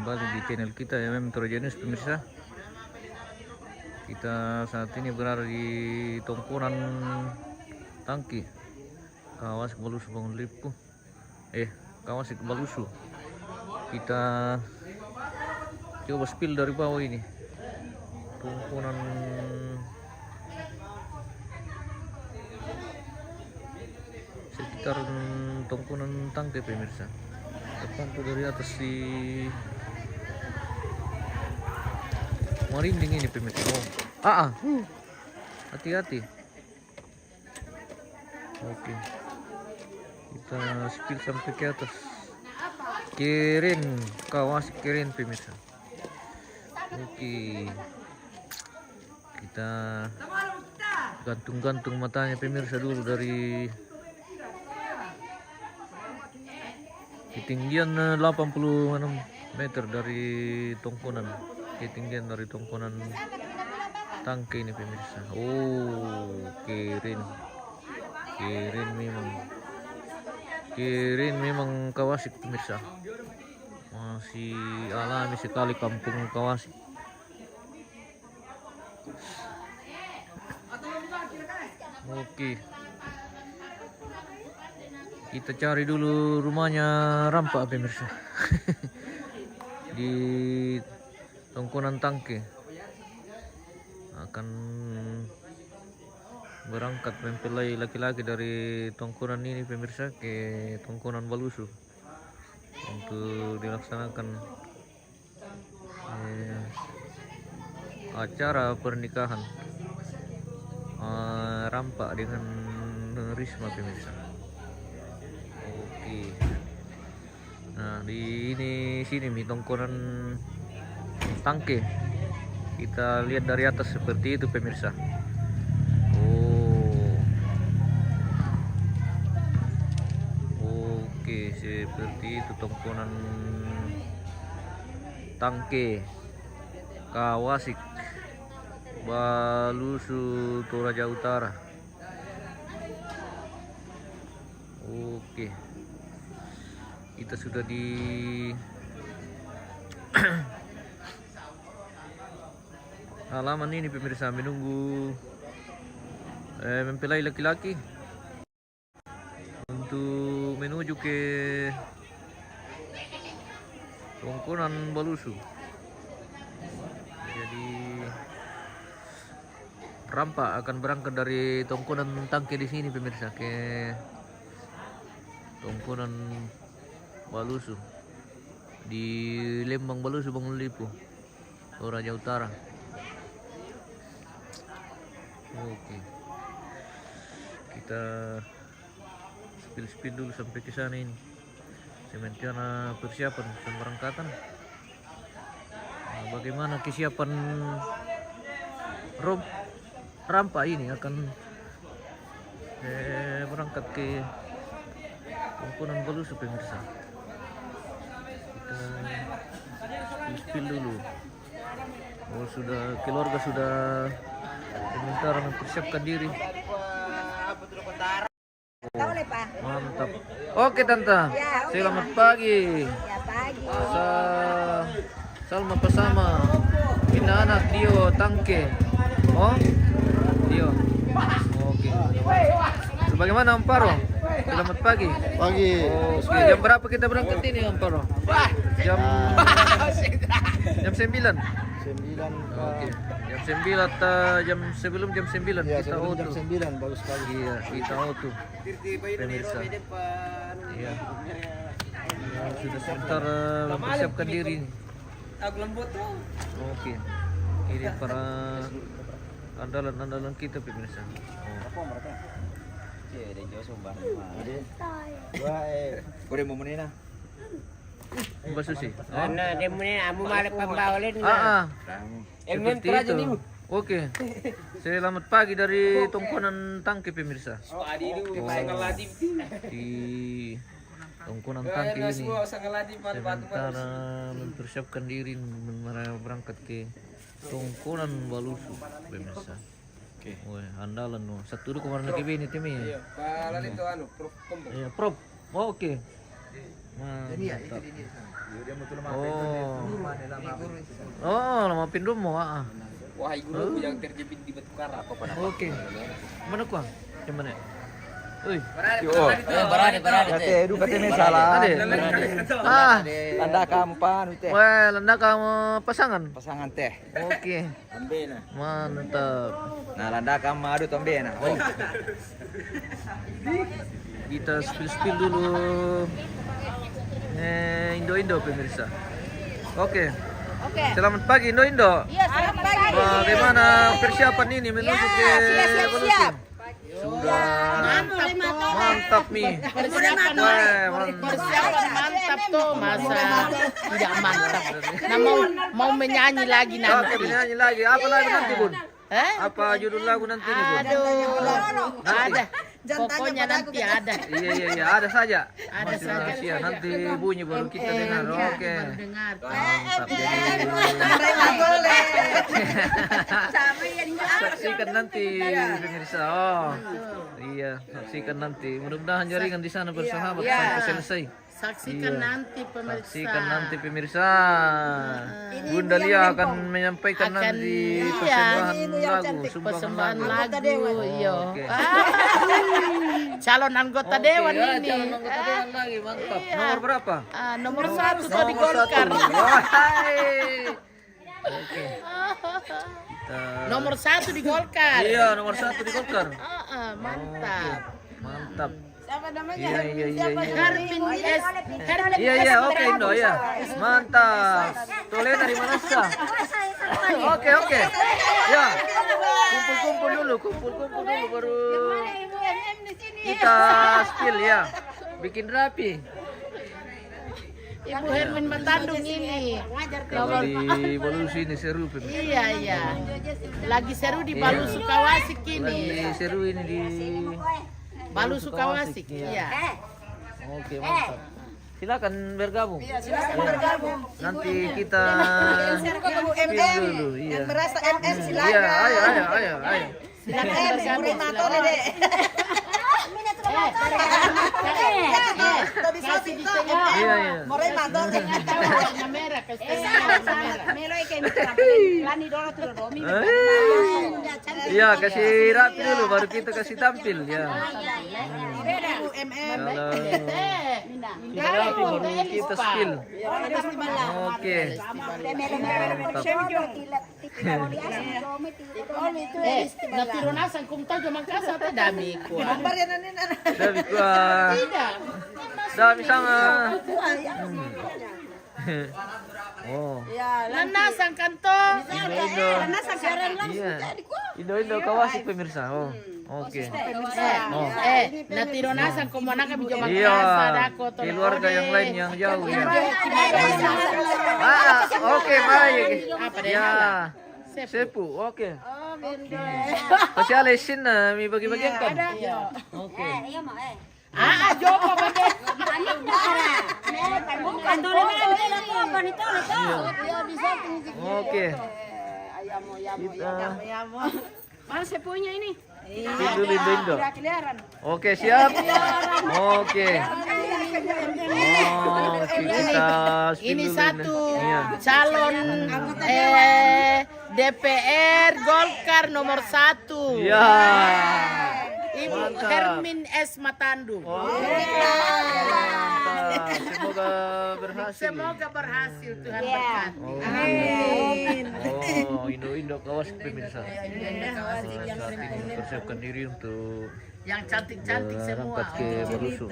kembali di channel kita ya Metro Genius pemirsa. Kita saat ini berada di tongkonan tangki Kawas Balusu Bangun Lipu. Kawas Balusu. Kita coba spill dari bawah ini. Tongkonan sekitar tongkonan tangki pemirsa. Terpantau dari atas di merinding ini pemirsa. Hati-hati. Oke, kita spill sampai ke atas. Keren, Kawas keren pemirsa. Oke, kita gantung-gantung matanya pemirsa dulu dari ketinggian 86 meter dari tongkonan. Ketinggian dari tongkonan tangki ini pemirsa. Keren memang Kawasik pemirsa. Masih alami sekali kampung Kawasik. Oke, kita cari dulu rumahnya Rampak pemirsa. Di tongkonan tangki akan berangkat mempelai laki-laki dari tongkonan ini pemirsa ke tongkonan Balusu untuk dilaksanakan acara pernikahan Rampak dengan Risma pemirsa. Oke. Nah, di sini tongkonan tangki. Kita lihat dari atas seperti itu pemirsa. Oke, seperti itu tongkonan tangki Kawasik Balusu Toraja Utara. Oke, kita sudah di halaman ini pemirsa, menunggu mempelai laki-laki untuk menuju ke tongkonan Balusu. Jadi Rampak akan berangkat dari tongkonan tangki di sini pemirsa ke tongkonan Balusu di Lembang Balusu Bangun Lipu, Toraja Utara. Oke, kita spill dulu sampai ke sana ini. Sementara persiapan pemberangkatan. Nah, bagaimana kesiapan Rampak ini akan berangkat ke tongkonan Balusu pemirsa. Kita spill dulu. Keluarga sudah sementara mempersiapkan diri. Mantap. Oke tante. Selamat pagi. Salma bersama Ina anak Dio tangke. Dio. Oke. Bagaimana Amparo? Selamat pagi. Oke, jam berapa kita berangkat ini Amparo? Jam 9. Oke. Jam 9 sebelum jam 9 ya, kita auto. Jam 9 bagus sekali. Iya, kita auto. Pemirsa. Iya. Sudah sebentar mempersiapkan diri. Oke. Ini para andalan kita pemirsa. Boleh mau menina? Mbak Susi. Amu malap pambawalin. Seperti itu. Oke. Selamat pagi dari tongkonan tangki pemirsa. Di tongkonan tangki ini sementara mempersiapkan diri berangkat ke tongkonan Balusu pemirsa. Oke. Andalan satu dulu kemarin lagi ini timnya. Iya, palan itu prof kombo. Iya, prof. Oke. Mantap. mau pindah mau Wahai guru yang terjepit di batu karang. Oke. Mana kuang? Yang mana? Uy. Berade. Ate, edu katanya salah. Ade. Tanda kampan teh. Wah, landa kamu pasangan. Pasangan teh. Oke. Ambena. Mantap. Nah, landa kamu adu tombena. Oh. Kita spill dulu. Indo pemirsa. Oke. Selamat pagi Indo. Iya, selamat pagi. Bagaimana persiapan ini menuju ke siap. Sudah mantap nih. Persiapan mantap tuh, masa tidak mantap. Nah, mau menyanyi lagi Oke, nanti. menyanyi lagi. Apa lagu nanti, Bun? Apa judul lagu nanti nih, Bun? Aduh, ada. Pokoknya nanti ada. Iya, ada saja. Ada Masih saja. rahasia. Nanti bunyi baru kita dengar. Oke. Dengar. Mantap. Saksikan nanti pemirsa. Oh, iya, saksikan nanti. Mudah-mudahan jaringan di sana bersahabat sampai selesai. Saksikan Iya. nanti pemirsa. Saksikan nanti pemirsa. Bunda Lia akan menyampaikan nanti persembahan lagu, Persembahan lagu. lagu, iya. Oke. Calon anggota Oke, dewan ya, ini. calon anggota dewan lagi, mantap. Nomor berapa? Nomor 1 tadi Nomor Golkar. 1. Wahai. Oke. Kita- Nomor 1 di Golkar. Iya, nomor 1 di Golkar. Mantap. Mantap. Siapa namanya? Iya. Hermin S. Iya, oke Indo ya. Mantap. Tole dari mana sah? Oke. Ya. Kumpul dulu baru kita spill ya. Bikin rapi. Ibu Hermin Batandung ini. Kalau di Balusu ini seru pemirsa. Iya. Lagi seru di Balu Sukawasik ini. Lagi seru ini di Balu Sukawasik. Iya. Oke, mantap. Silakan bergabung. Nanti kita Ketemu spill dulu. Iya. Merasa MM silakan. Iya, ayo. Silakan MM, bergabung. Muremato Dede. Kasih di tengah. Iya. Muremato. Warna merah, kasih warna merah. Iya, kasih rapi dulu baru kita kasih tampil ya. Ibu MM. Kalau kita rapi baru kita spill. Oke. Natironasan kumta jaman kasa ta dami ko. Gambar yan na. Dami kuah. Tidak. Dami sama. Oh. Nanasan kanto. Indo. Iya. Indo kawasik pemirsa. Oh. Oke. Natironasan kumana ka jaman Iya. kasa dako to. Keluarga yang lain yang jauh ya. Oke, baik. Apa deh? Ya. Sepu, oke. Sosialisin na, may bagi-bagian kan? Oke. Joko bade. Oke. Kita Mana sepunya ini? Indo. Oke, siap. Oke. Kita Ini spill dulu satu Iya. calon DPR Golkar nomor 1. Iya. Ibu Mantap. Hermin S. Matandung. Mantap. Semoga berhasil. Semoga berhasil Tuhan berkati. Amin. Oh, Indo kawas pemirsa. Saat ini mempersiapkan diri untuk Yang cantik-cantik semua. berangkat ke Balusu.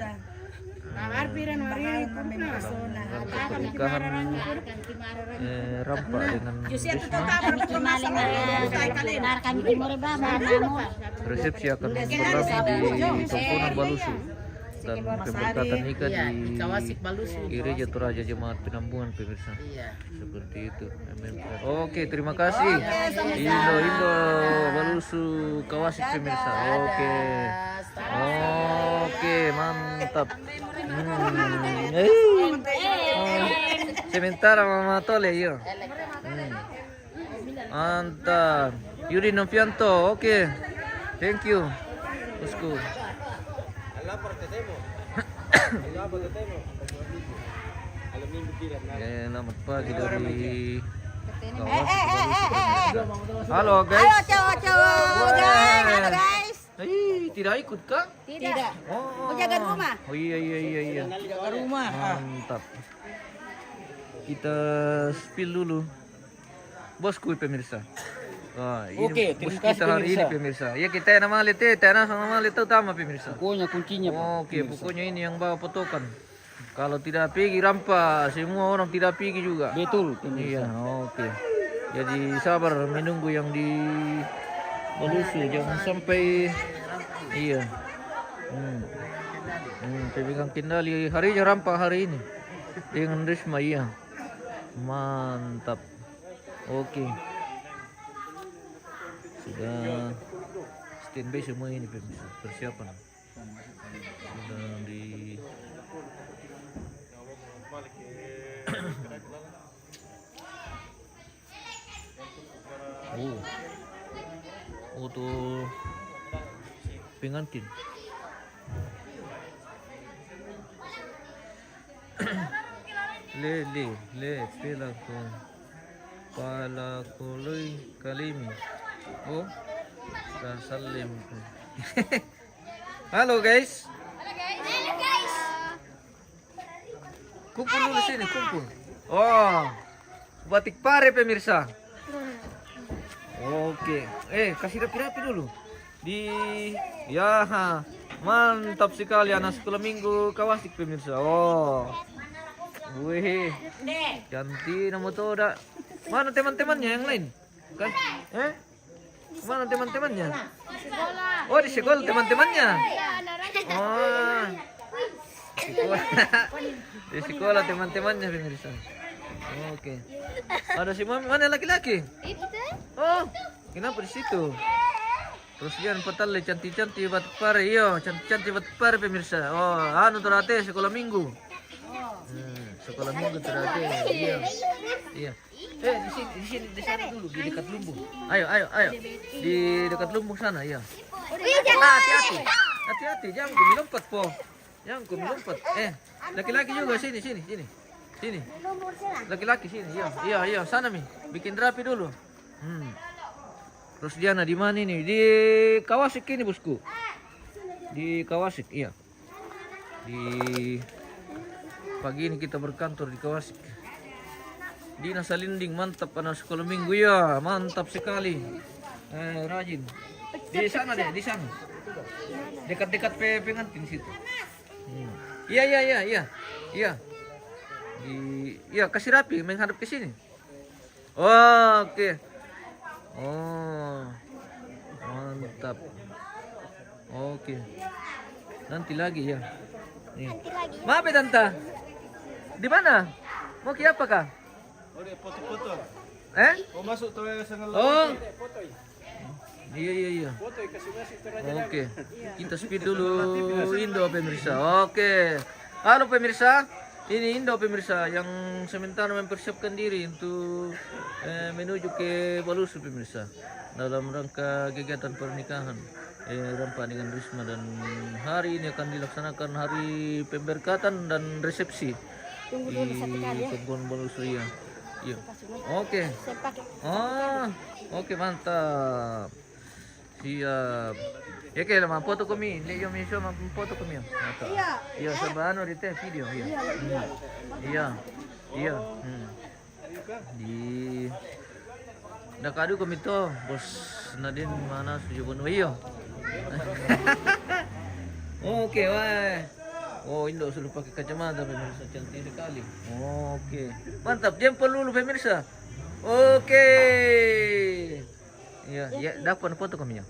Pernikahan Rampa dengan resepsi akan berlangsung di Tongkonan Balusu dan pemberkatan nikah Iya, di di Kawasik Balusu. Gereja Toraja Jemaat Penampungan pemirsa. Iya. Seperti itu. Amin. Oke, terima kasih. Indo Balusu Kawasik pemirsa. Oke, mantap. Sementara Mama Tole yo. Mantap. Yuri Novianto. Oke. Thank you. Bosku. Selamat pagi dari Halo guys. Cowok-cowok guys. Halo guys. Tidak ikut kah? Tidak. Oh. Mau jaga rumah. Oh iya. Jaga rumah. Mantap. Kita spill dulu. Bosku pemirsa. Wah, ini Oke, bos terima kasih, kita hari ini pemirsa. Ya kita nama lete, tanah sama lete utama pemirsa. Pokoknya kuncinya. Oke, pokoknya ini yang bawa potokan. Kalau tidak pergi rampas, semua orang tidak pergi juga. Betul. Iya, oke. Jadi sabar menunggu yang di Balusu, jangan sampai iya. Pegang kendali harinya rampak hari ini dengan Risma iya. Mantap. Oke. Sudah standby semua ini pemirsa, persiapan. Sudah di tuh pengantin. le palakuloy kalimi. Oh, sasalim. Halo guys. Kumpul dulu sini, kumpul. Oh, batik pare pemirsa. Oke, kasih rapi-rapi dulu. Mantap sekali anak sekolah minggu Kawasik pemirsa. Oh, wih, cantik nama tuh udah. Mana teman-temannya yang lain? Kan? Mana teman-temannya? Oh, di sekolah teman-temannya. Oh, di sekolah teman-temannya pemirsa. Oke. Ada si mami, mana laki-laki? Oh, kenapa di situ? Terus dia petale cantik-cantik batik pare, iya, cantik-cantik batik pare pemirsa. Oh, anu terate sekolah minggu. Sekolah minggu terate, iya. Iya. Di sana dulu, di dekat lumbung. Ayo. Di dekat lumbung sana, iya. Hati-hati, jangan kumi lompat po. Jangan kumi lompat. Laki-laki juga sini. Sini. Laki-laki sini. Iya, sana Mi. Bikin rapi dulu. Terus Diana di mana ini? Di Kawasik ini, Bosku. Di Kawasik, iya. Di pagi ini kita berkantor di Kawasik. Dina Salinding, mantap anak sekolah minggu ya. Mantap sekali. Rajin. Di sana deh, di sana. Dekat-dekat pengantin situ. Iya. Iya, kasih rapi menghadap ke sini. Oke. Oh, mantap. Oke. Nanti lagi ya. Nih. Maaf ya Tante. Di mana? Mau ke apa kah? Foto-foto. Mau masuk tuh sangat Iya. Oke. Kita speed dulu Indo pemirsa. Oke. Halo pemirsa. Ini Indo pemirsa yang sementara mempersiapkan diri untuk menuju ke Balusu pemirsa dalam rangka kegiatan pernikahan Rampa dengan Risma, dan hari ini akan dilaksanakan hari pemberkatan dan resepsi di Kebun Balusu ya. Iya. Oke. Oke mantap. Siap. Ya kayak lama foto kami, lihat yang misal foto kami. Iya, sebano di teh video ya. Iya. Di nakadu kami to, Bos Nadine mana suju bono iyo. Oke, wah. Oh, Indo sudah pakai kacamata pemirsa, cantik sekali. Oke. Mantap, jempol dulu pemirsa. Oke. Iya, dapat foto kami ya.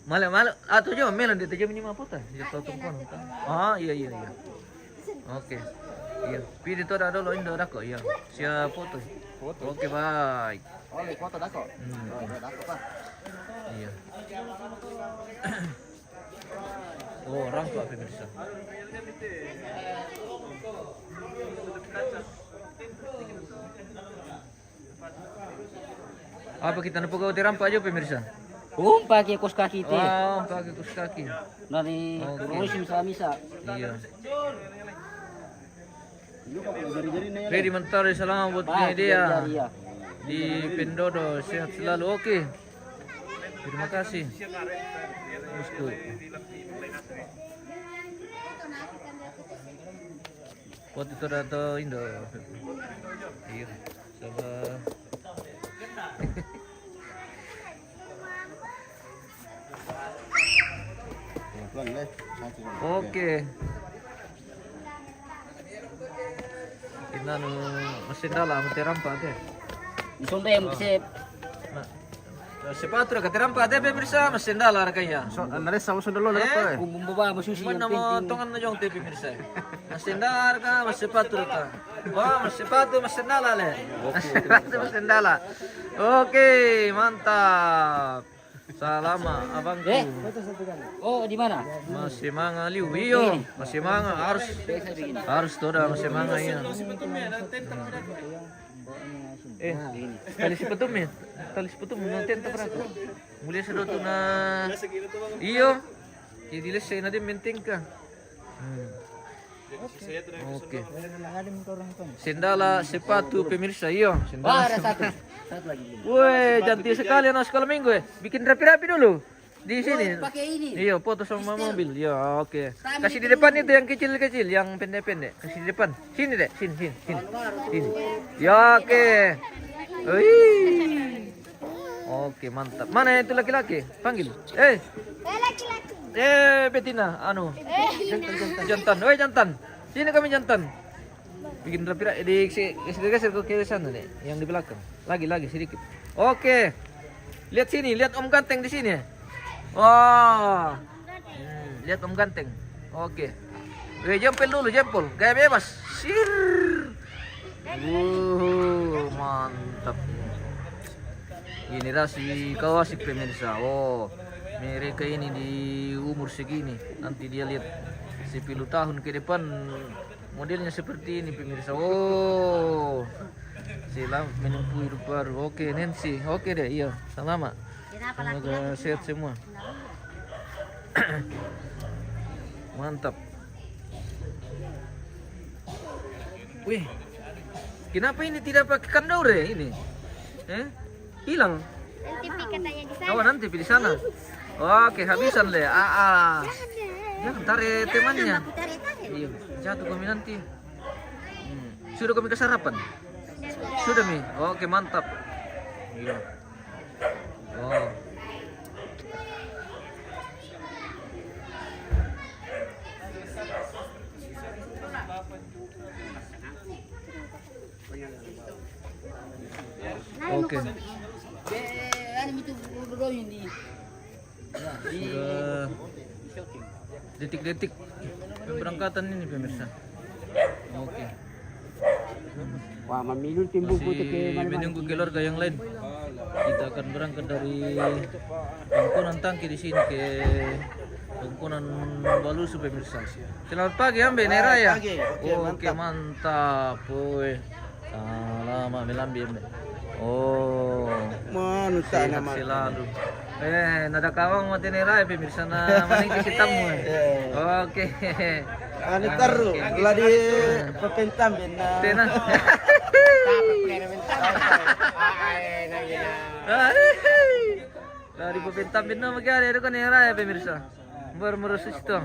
Malah atau jom melan dia jam 5 foto. Dia foto pun. Iya. Oke. Iya, pilih tu ada dulu Indo dah kok ya. Siap foto. Oke, baik. Foto dah kok. Iya. Oh, rampak pemirsa. Apa kita nampak kau rampak aja pemirsa? Pakai kos kaki itu. Pakai kos kaki. Dari musim misa. Iya. Ready mentari salam buat dia. di Pendodo. Sehat selalu. Oke. Terima kasih. Bosku. Pot itu atau Indo. Iya. Sabar. Oke. Kita mesin dalam terampak deh. Sampai yang sip. Sepatu ka terampak deh pemirsa mesin dalam kayaknya. Andres sama sudah lo lepas. Bumbu baba sushi Mana yang mo penting. tongan na jong te pemirsa. Mesin dalam ka, sepatu ka. Wah, sepatu mesin dalam le. Sepatu mesin dalam. Oke, mantap. Salama abangku. Oh, di mana? Masih manga liu. Iyo, masih manga harus toda masih manga ya. Tali sepatu me. Tali sepatu nanti entah berapa. Mulai sudah tu na. Iyo. Jadi lesai nanti penting ka. Oke. Sendala sepatu pemirsa iyo. Oh, Sendala. ada satu. Satu lagi. Woi, cantik sekali anak sekolah minggu ya. Bikin rapi-rapi dulu. Di sini. Pakai ini. Iya, foto sama mobil. Ya, oke. Kasih di depan itu yang kecil-kecil, yang pendek-pendek. Kasih di depan. Sini deh, sini. Sini. Ya, oke. Wih. Oke, mantap. Mana itu laki-laki? Panggil. Laki-laki. Betina, anu. Jantan. Woi, jantan. Sini kami jantan. Bikin rapi-rapi di geser ke kiri sana deh, yang di belakang. Lagi sedikit. Oke. Lihat sini, lihat Om Ganteng di sini. Wah. Lihat Om Ganteng. Oke. Jempol dulu, jempol. Gaya bebas. Sir. Mantap. Ini rasi kawasik pemirsa. Oh, mereka ini di umur segini. Nanti dia lihat 10 tahun ke depan modelnya seperti ini pemirsa. Oh. Silam menempuh hidup baru. Oke, Nancy. Oke deh, iya. Selamat. Semoga sehat semua. Mantap. Wih. Kenapa ini tidak pakai kandore ini? Hilang. Nanti katanya di sana. Oh, nanti di sana. Oke, habisan deh. Jangan tarik temannya. Iya, jatuh kami nanti. Sudah kami ke sarapan? Sudah Mi? Oke, mantap. Iya. Oh. Oke. Sudah detik-detik pemberangkatan ini pemirsa. Oke. Wah, memilih timbul putih ke Masih menunggu keluarga yang lain. Kita akan berangkat dari Tongkonan Tangki di sini ke Tongkonan Balusu pemirsa. Selamat pagi Ambe Neraya. Oke, mantap. Woi. Selamat melambi Ambe. Oh. Manusia Sehat selalu. Nada kawang mati Neraya pemirsa na maning si tamu. Oke. Ano taru? Wala di papentam din na. Tena. Dari pepentam din na magkari ada kan Neraya pemirsa. Baru itu.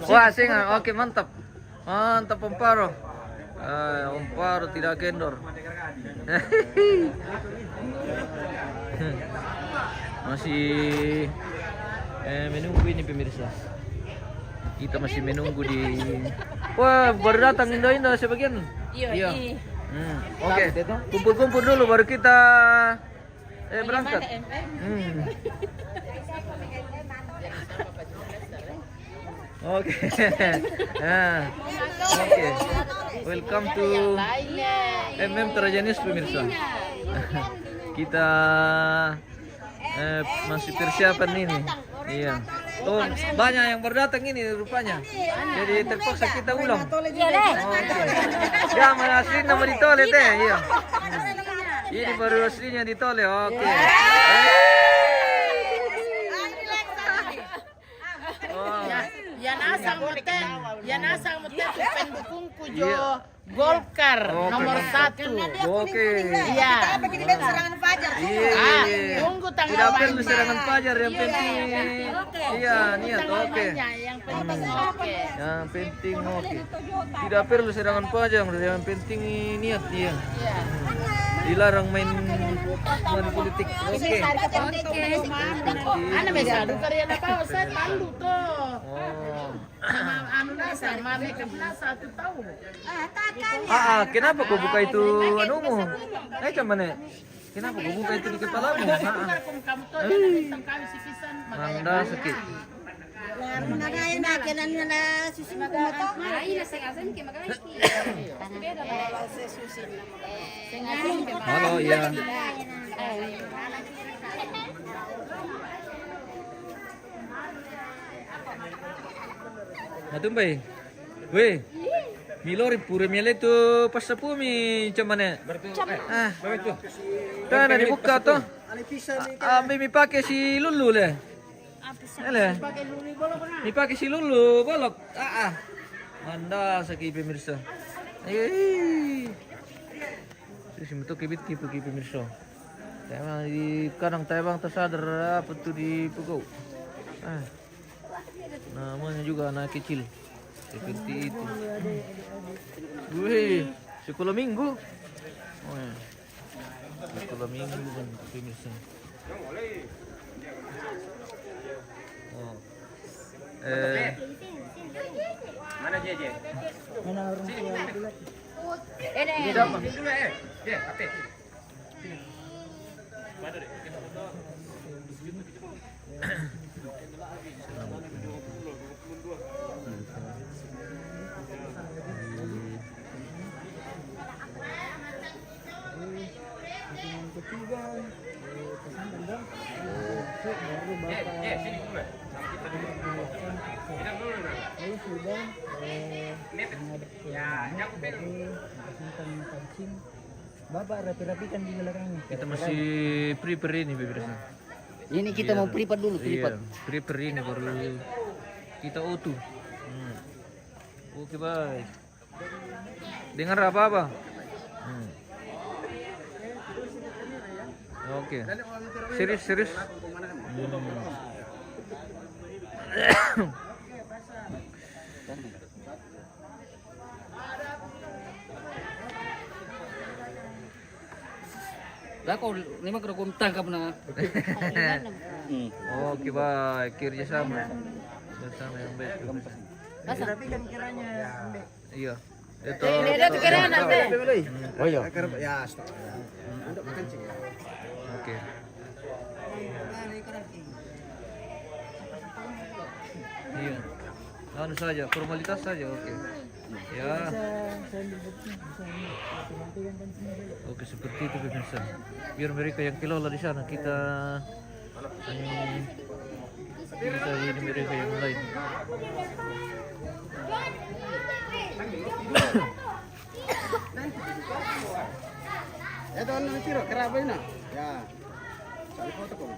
Wah, singa. Oke, mantap. Mantap Omparo. Omparo tidak kendor. Masih menunggu ini pemirsa. Kita masih menunggu di. Wah, baru datang Indo sebagian. Iya. Oke. Kumpul-kumpul dulu baru kita berangkat. Oke. Oke. Welcome to Trajanus pemirsa. Kita masih persiapan ini. Iya. Tuh, banyak yang baru datang ini rupanya. Jadi terpaksa kita ulang. Ya, mana asli nama ditole teh. Iya. Ini baru aslinya ditole. Oke. Yan asang motel, tupen dukungku Jo Golkar nomor 1. Oke. Iya. serangan fajar. Tunggu tanggal Tidak perlu mainnya. serangan fajar yang penting. Iya, niat Tanggal oke. mainnya, yang penting oke. Yang penting oke. Tidak perlu serangan fajar, yang penting niat dia. Iya. Dilarang main politik. Oke. Ana mesado karya na pa sa tandu to. Oh. Anu nasa mami ka na sa tu tahu. Kenapa kau buka itu anumu? Cuman ya. Kenapa kau buka itu di kepalamu? Kung kamu to isang kami sikisan Anda sakit. Magaya na kenan na susi mo to. Ay, nasa asan kay magay. Halo, ya. Natumbay. Weh. Milori pure miele tu pasapumi cuman ya. Kana dibuka to. Ambil mi pakai si Lulu le. Ele. Mi pakai si Lulu bolok. Anda sakit pemirsa. Sisi betul kibit kipu pemirsa. Emang di kadang tebang tersadar apa tuh di pukul. Namanya juga anak kecil seperti itu. Wih, sekolah minggu. Oh, ya. Sekolah minggu kan pemirsa. Oh. Mana Jeje? Ini. Bapak rapi-rapikan di belakangnya. Kita masih prepare ini pemirsa. Ini kita mau prepare dulu, Iya, prepare ini baru kita utuh. Oke baik. Dengar apa-apa? Oke. Serius. Dah kau lima kena kau tangkap na. Oke baik, kerjasama bersama yang baik. Rapikan kiranya. Iya. Itu. Dia tu kira nanti. Oh iya. Ya, stop. Oke. Iya. Anu saja, formalitas saja, oke. Ya. Oke, seperti itu pemirsa. Biar mereka yang kelola di sana, kita ini mereka yang lain. Itu anu tiro kerabai na. Ya. Cari foto kok.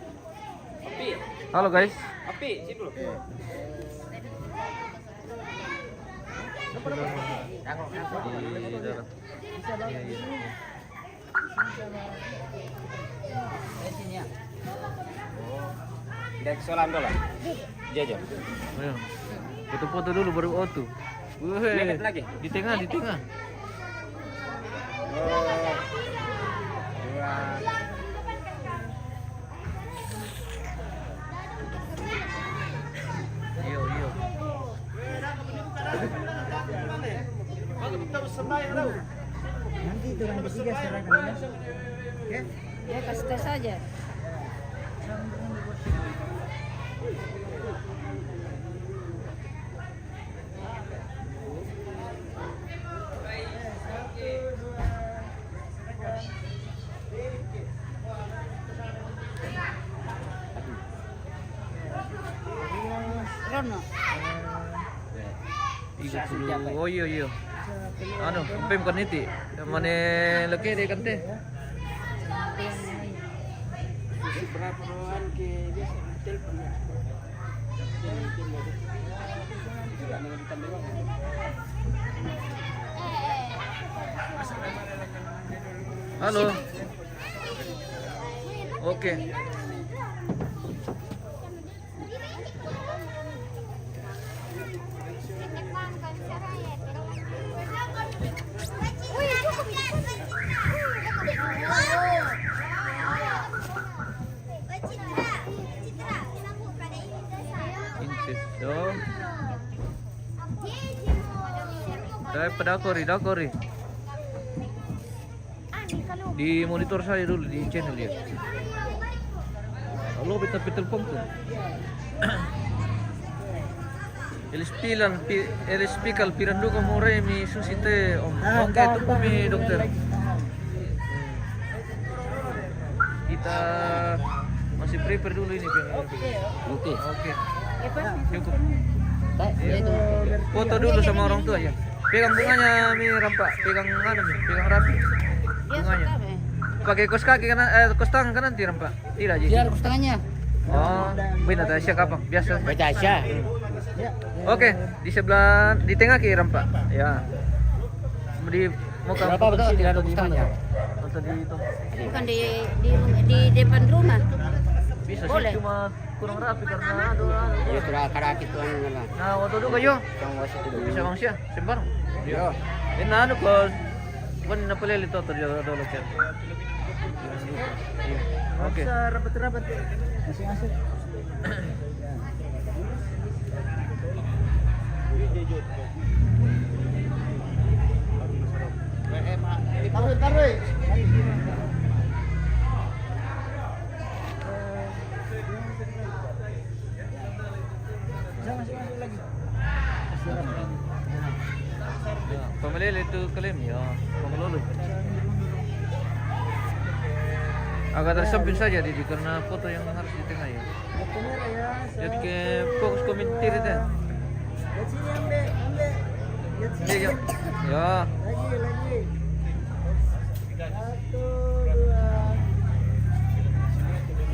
Api, Halo guys. api, sini dulu. Di dalam. Iya. Dek solam dulu. Jeje. Ayo. Foto-foto dulu baru auto. Leket lagi. Di tengah. Iyo. Nanti itu yang ketiga serahkan. Ya kasih tes saja. Rono. 30. Oh iya. Anu, pem kan itu. Mana laki deh kan teh. Berapa doan ke biasa telepon. Tidak mau ditambah. Halo. Oke. Inceso. Saya pedakori. Di monitor saya dulu di channel ya. Halo, kita telepon tuh. Elispikal piranduka more mi susite om. Oke, tunggu mi dokter. Kita masih prepare dulu ini. Oke. Cukup. Foto dulu sama orang tua ya. Pegang bunganya mi rampak, pegang rapi. Bunganya. Pakai kos kaki kanan, kos tangan kan nanti rampak. Tidak aja. Tidak, kos tangannya. Oh, benar Tasya kapan? Biasa. Baca aja. Oke, di sebelah, di tengah kiri rampak. Ya. Di muka. Berapa betul tidak ada kos tangannya? Atau di itu. Bukan di depan rumah. Bisa Boleh. sih, cuma kurang rapi karena ada. Ya sudah karakit tuan lah. Nah, waktu itu kayo. Yang wasit itu. Bisa mangsya, sembarang. Yo. Ini anu kos. Bukan napalili to terjaga dulu kan. Oke. Rapat-rapat. Masing-masing. Taruh. Pamalili itu klaim ya, pamalulu. Agak tersamping saja Didi karena foto yang harus di tengah ya. Jadi ke fokus komentar itu. Ambil. Ya.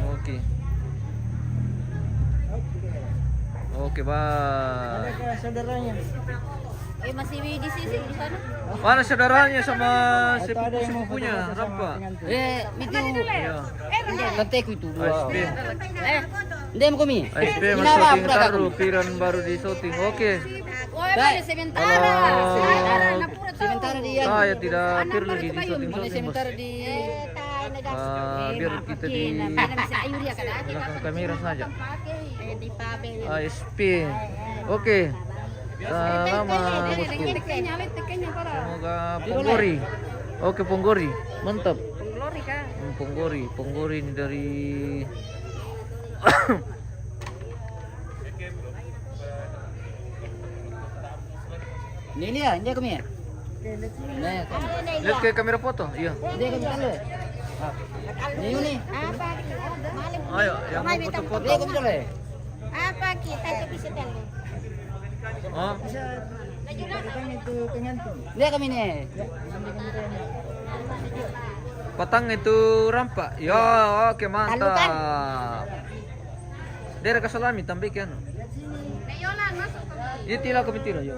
Lagi. 1, 2. Oke, bye. Ada saudaranya. Masih di sisi di sana. Mana saudaranya sama sepupu-sepupunya? Rampa. Itu. Iya. Kanteku itu dua. ASP. Ndem kami. ASP masuk taruh piran baru di shooting. Oke. Boleh sementara. Sementara dia. Saya tidak perlu di shooting Boleh bos. sementara di. Biar kita di belakang kamera saja. ASP. Oke. Sama bosku. Semoga Ponggori. Oke, Ponggori. Mantap. Ponggori ini dari Ini dia, ini kami. Nah, lihat ke kamera foto. Iya. dia kami talo. Ini. Ayo, yang mau foto-foto. Dia kami talo. Apa kita bisa tanya? Oh, Dia kami nih. patang itu rampak. Ya, oke mantap. Daerah Kasalami tambikan. Yolan masuk. Ini tila kami tira ya.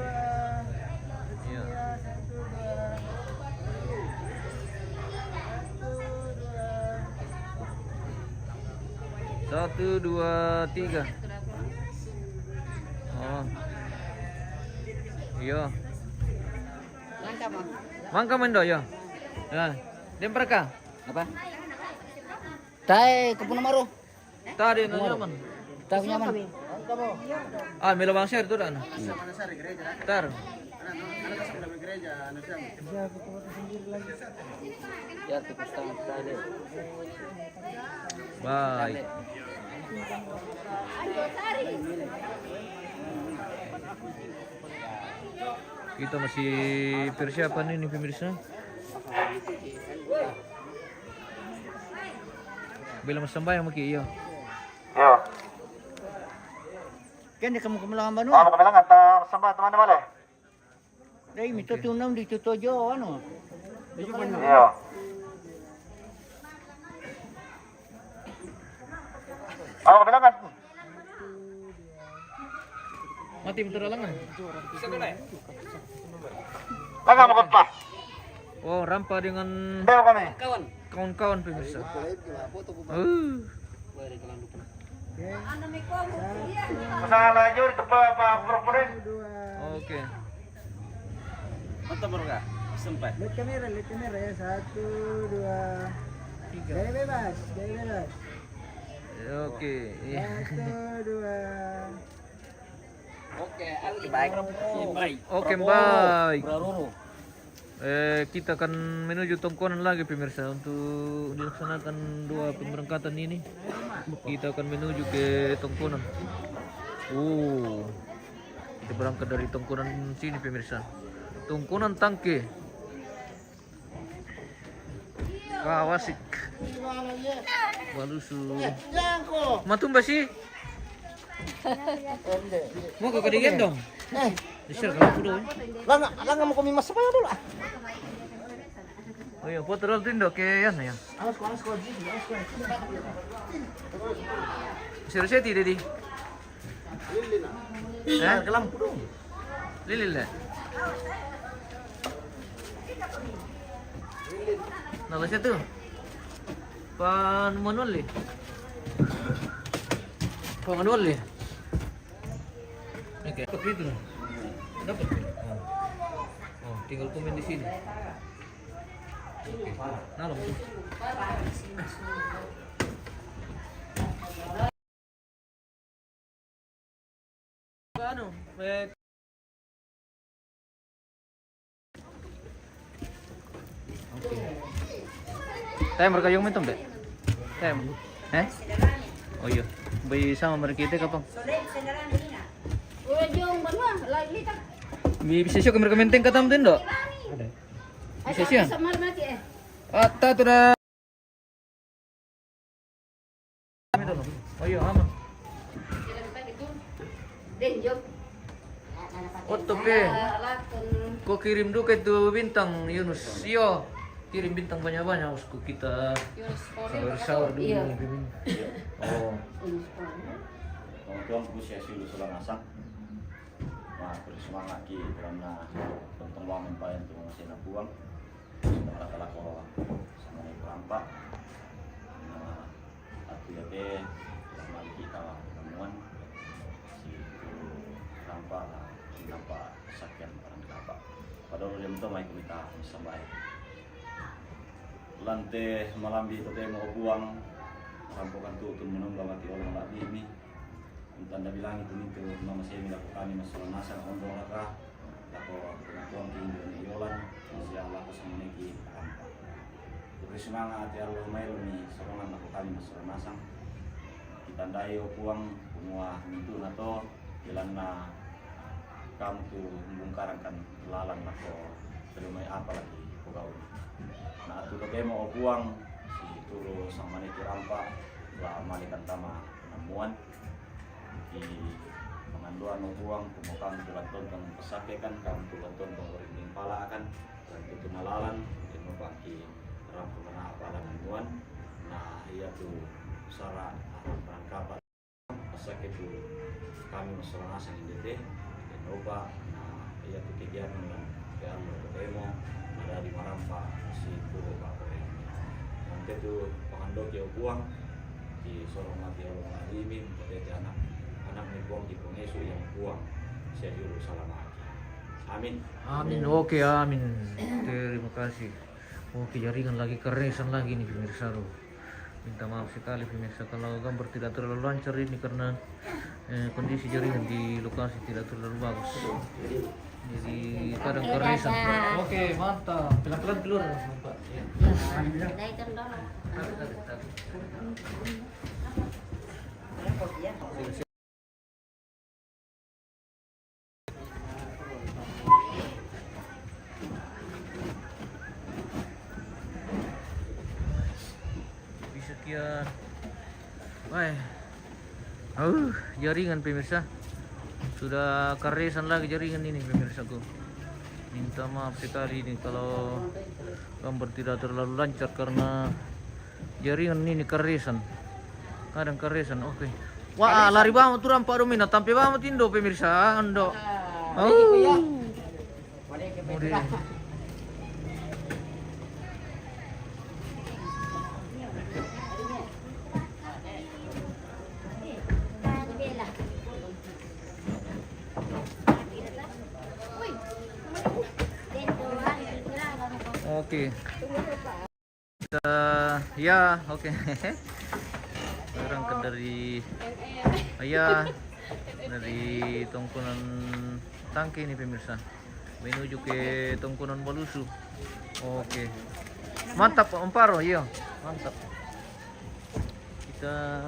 Iya. Satu, dua, tiga. Oh. Iya. Mangka mendo ya. Ya. Dempar ka? Apa? Tai kepuna maru. Tadi nyaman. Tai nyaman. Ah, mila bang share tu dah. Tar. Ya tu pustangan tadi. Baik. Kita masih persiapan ini pemirsa. Bila mas sembahyang maki iya. Yo. Kan kamu kemelangan banu. Kamu bilang kata sembah teman balik. Dai mito tunam di tutojo ano. Yo. Kamu bilang kan Mati betul lang. Bisa dulu ya? Laga mo pa. Oh, rampa dengan Kawan. kawan-kawan pemirsa. Oke. Foto bro kak. Sampai. Lihat kamera ya. 1, 2, 3. Gaya bebas. Oke. 1, 2. Oke, baik. Baik. Oke, baik. Bro. Kita akan menuju Tongkonan lagi pemirsa untuk dilaksanakan 2 pemberangkatan ini. Kita akan menuju ke Tongkonan. Kita berangkat dari Tongkonan sini pemirsa. Tongkonan Tangke. Kawasik. Walusu. Matumba sih. Mau ke kedigen dong? Bisa kalau dulu. Lang mau kami masuk aja dulu. Oh iya, foto dulu tindo ke yan ya. Alas ko. Siroseti dedi. Ke lampu dong. Lilil lah. Nala siya tuh. Pan manual li. Pan manual li. Oke, dapat itu. Dapat. Oh, tinggal komen di sini. Nalom tuh. Ano? Timer kayong minum deh. Timer. Oh iya. Bayi sama mereka kita kapan? Uy, yung banwa, lagi tak. Bisa siya kamera menteng katam din do. Bisa siya. Sa mar mati eh. Ata tu dah. Oh iya, aman. Den jog. Oto pe. Kau kirim dulu ke itu bintang Yunus. Iyo. Kirim bintang banyak-banyak usku kita sahur dulu. Oh. Tuang usia silu sulang asang. Nah, bersemangat karena tentang wangan payen tu masih nak buang. Sudah kata ko sama ni perampak. Nah, atu ya be sama kita temuan si perampak nampak sakit orang kelapa. Padahal dia minta mai kita sampai. Lantai malam di tote mau buang rampokan tu menunggu mati orang lagi ini. Tanda bilang itu mama saya melakukan ini masalah masa ondong laka lako pengakuan di Yolan si Allah sama neki rampak. Beri semangat ya Allah mailu ni sorongan lakukan masalah masa kita dai puang semua itu nato jalan na kamu tu membongkarkan lalang lako terima apa lagi pegawai. Nah tu toke mau puang si turu sama neki rampak lah malikan tama penemuan di penganduan uang pemukaan tulang tontong pesake kan kamu tulang tontong orinding pala akan dan itu malalan itu membangki rampungan apalan anduan. Nah iya tuh sara perangkapan pesake itu kami masalah asang indete dan oba. Nah iya tuh kegiatan dan kegiatan demo ada di Marampa si puro bapak ini nanti tuh pengandok ya uang di sorong mati Allah alimin pada anak ni buang di pengesu yang buang saya juru salam aja. Amin. Amin. Oke, amin. Terima kasih. Oke, jaringan lagi keresan lagi nih pemirsa. Minta maaf sekali pemirsa kalau gambar tidak terlalu lancar ini karena kondisi jaringan di lokasi tidak terlalu bagus. Jadi kadang keresan. Oke, mantap. Pelan-pelan keluar, Pak. Ya. Daikan dong. Sekian. Wah. Jaringan pemirsa. Sudah keresan lagi jaringan ini pemirsaku. Minta maaf sekali ini kalau gambar tidak terlalu lancar karena jaringan ini keresan. Kadang keresan. Oke. Wah, lari banget tuh rampak rumina tampe banget Indo pemirsa. Ando. Oke. Kita ya, oke. Berangkat dari dari Tongkonan Tangke ini pemirsa. Menuju ke Tongkonan Balusu. Oke. Mantap Pak Amparo, iya. Mantap. Kita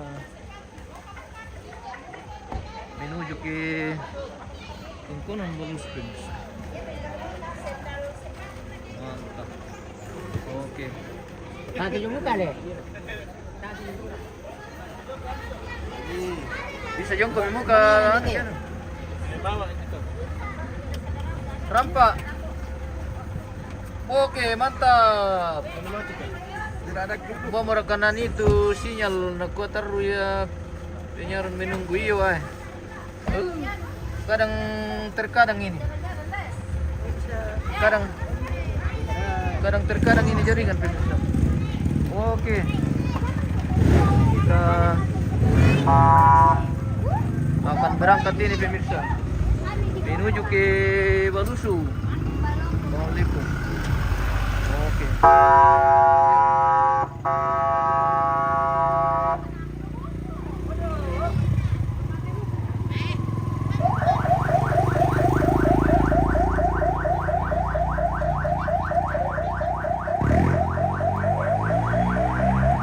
menuju ke Tongkonan Balusu pemirsa. Mantap. Oke. Kaki lu buka deh. Bisa jongkok di muka. Rampak. Oke, mantap. Bawa rekanan itu sinyal nak kuat taruh ya. Penyaran menunggu iyo ay. Terkadang ini. Kadang terkadang ini jaringan pemirsa. Oke. Kita akan berangkat ini pemirsa. Menuju ke Balusu. Assalamualaikum. Oke.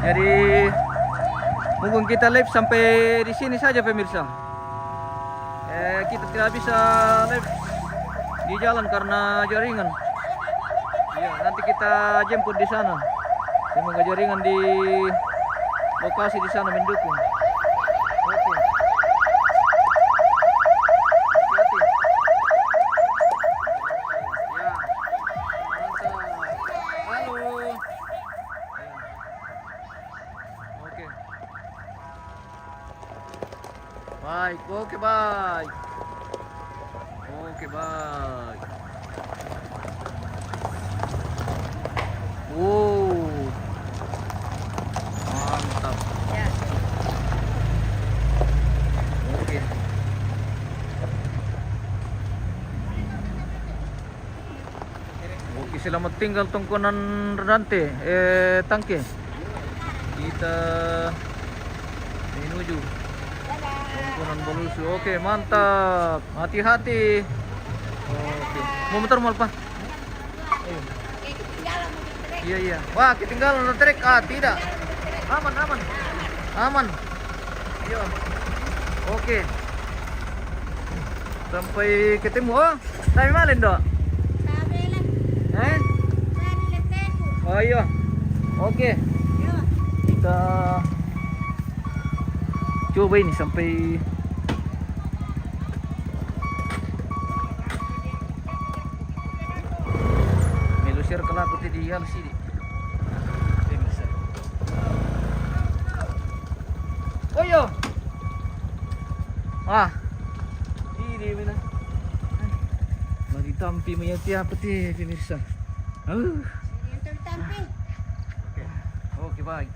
Jadi mungkin kita live sampai di sini saja pemirsa. Kita tidak bisa live di jalan karena jaringan. Ya, nanti kita jemput di sana. Semoga jaringan di lokasi di sana mendukung. Oke. Hati-hati. Ya. Mantap. Halo. Oke. Baik, oke baik. Oke baik. Mantap. Ya. Oke. Oke, selamat tinggal Tongkonan Renante, Tangke. Kita menuju Tongkonan Balusu. Oke, mantap. Hati-hati. Oke. Mau muter mal Pak? Ayo. Iya. Wah, ketinggalan trek. Tidak. Aman. Iya. Oke. Sampai ketemu. Oh, sampai mana Dok? Oh iya. Oke. Kita coba ini sampai melusir kelapa di hal sini. Oh iya. Ini mana? Lagi tampi menyati apa teh pemirsa? Oke, baik.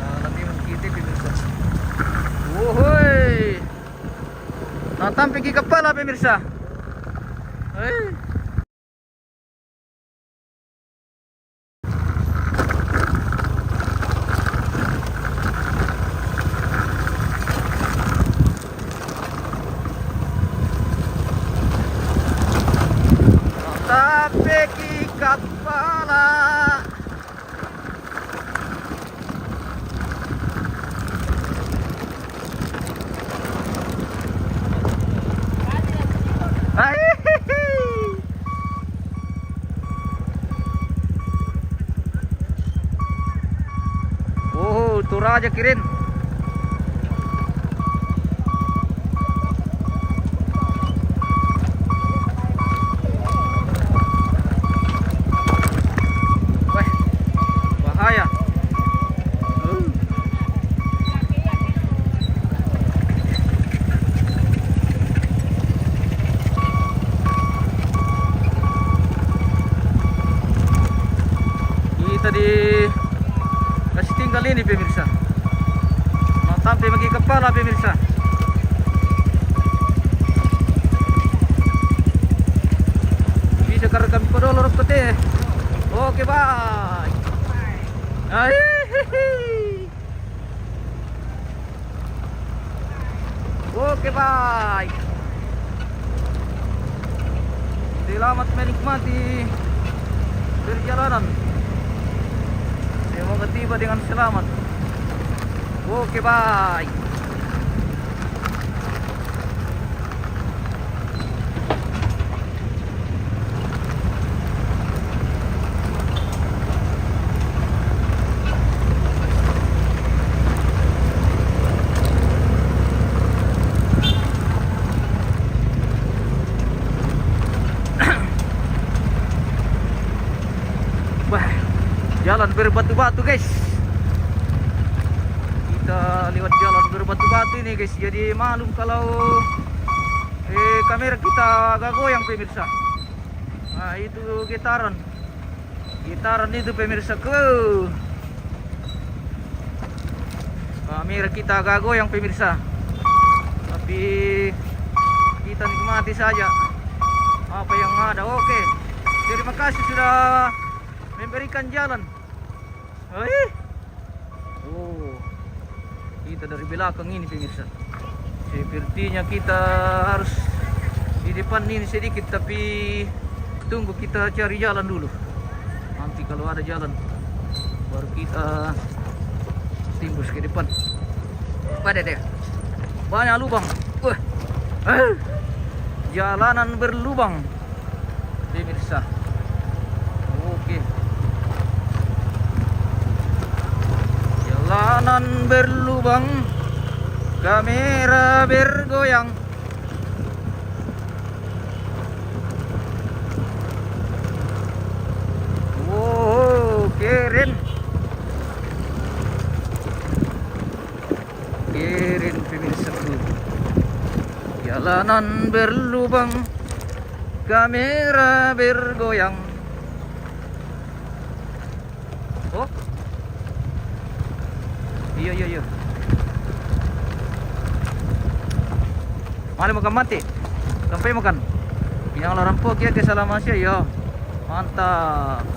Nanti kita pemirsa. Wohoi. Natang pergi kepala pemirsa. Pergi kepala. Oh, Toraja kirim. Bahaya. Kita kasih tinggal ini pemirsa. Mau sampai bagi kepala pemirsa. bakar kami podolor kote. Oke, bye. Oke, bye. Selamat menikmati perjalanan. Semoga tiba dengan selamat. Oke, bye. Jalan berbatu-batu guys. Kita lewat jalan berbatu-batu ini guys. Jadi maklum kalau kamera kita agak goyang pemirsa. Nah itu getaran. Getaran itu pemirsa ke. Kamera kita agak goyang pemirsa. Tapi kita nikmati saja apa yang ada. Oke. Terima kasih sudah memberikan jalan. Oh, kita dari belakang ini pemirsa. Sepertinya kita harus di depan ini sedikit, tapi tunggu kita cari jalan dulu. Nanti kalau ada jalan baru kita timbus ke depan. Pada deh, banyak lubang. Jalanan berlubang pemirsa. Oke. Jalanan berlubang, kamera bergoyang. Wow, keren. Keren pemirsa. Jalanan berlubang, kamera bergoyang. Oh. Iya. Mari makan mati. Sampai makan. Yang rampok ya ke Salamasya ya. Mantap.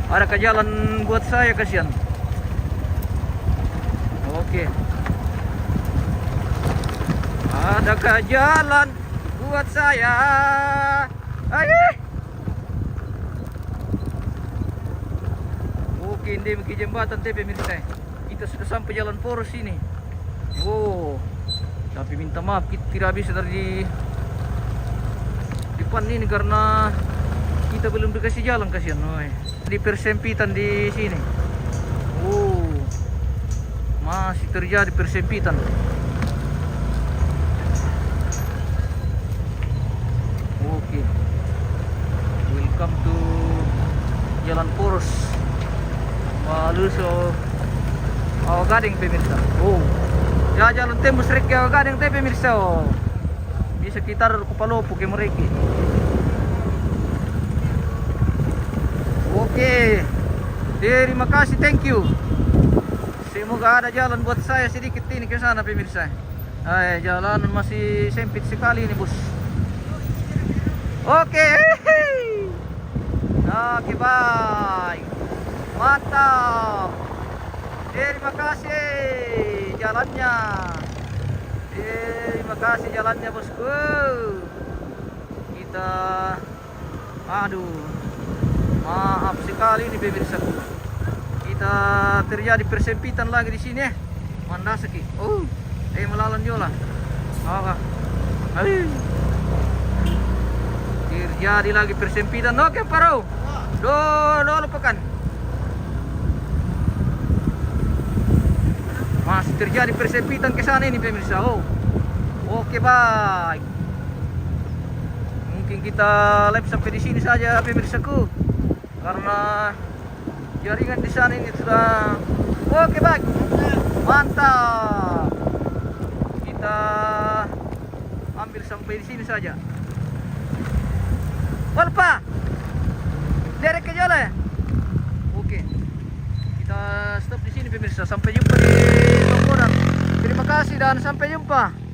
Ada ke jalan buat saya kasihan. Oke. Ada ke jalan buat saya. Ayo. Oke, ini ke jembatan TP pemirsa. Kita sudah sampai jalan poros ini. Oh. Tapi minta maaf kita tidak bisa dari depan ini karena kita belum dikasih jalan kasihan. Di persempitan di sini. Oh. Masih terjadi persempitan. Oke. Welcome to Jalan Poros. Maluso Gading pemirsa. Oh. Ya jalan tembus rek Gading teh pemirsa. Oh. Bisa kita Kupalopo ke mereka. Oke. Terima kasih, thank you. Semoga ada jalan buat saya sedikit ini ke sana pemirsa. Jalanan masih sempit sekali ini bos. Oke. Oke, bye. Mantap. Terima kasih jalannya. Terima kasih jalannya bosku. Kita maaf sekali ini pemirsa. Kita terjadi persempitan lagi di sini. Mandasaki. Oh, melawan jola. Terjadi lagi persempitan. Oke, Paro. Do lupakan. Masih terjadi persempitan ke sana ini pemirsa. Oh. Oke, baik. Mungkin kita live sampai di sini saja pemirsaku. Karena jaringan di sana ini sudah oke baik. Mantap. Kita ambil sampai di sini saja. Walpa. segala ya. Oke. Kita stop di sini pemirsa. Sampai jumpa di Tongkonan. Terima kasih dan sampai jumpa.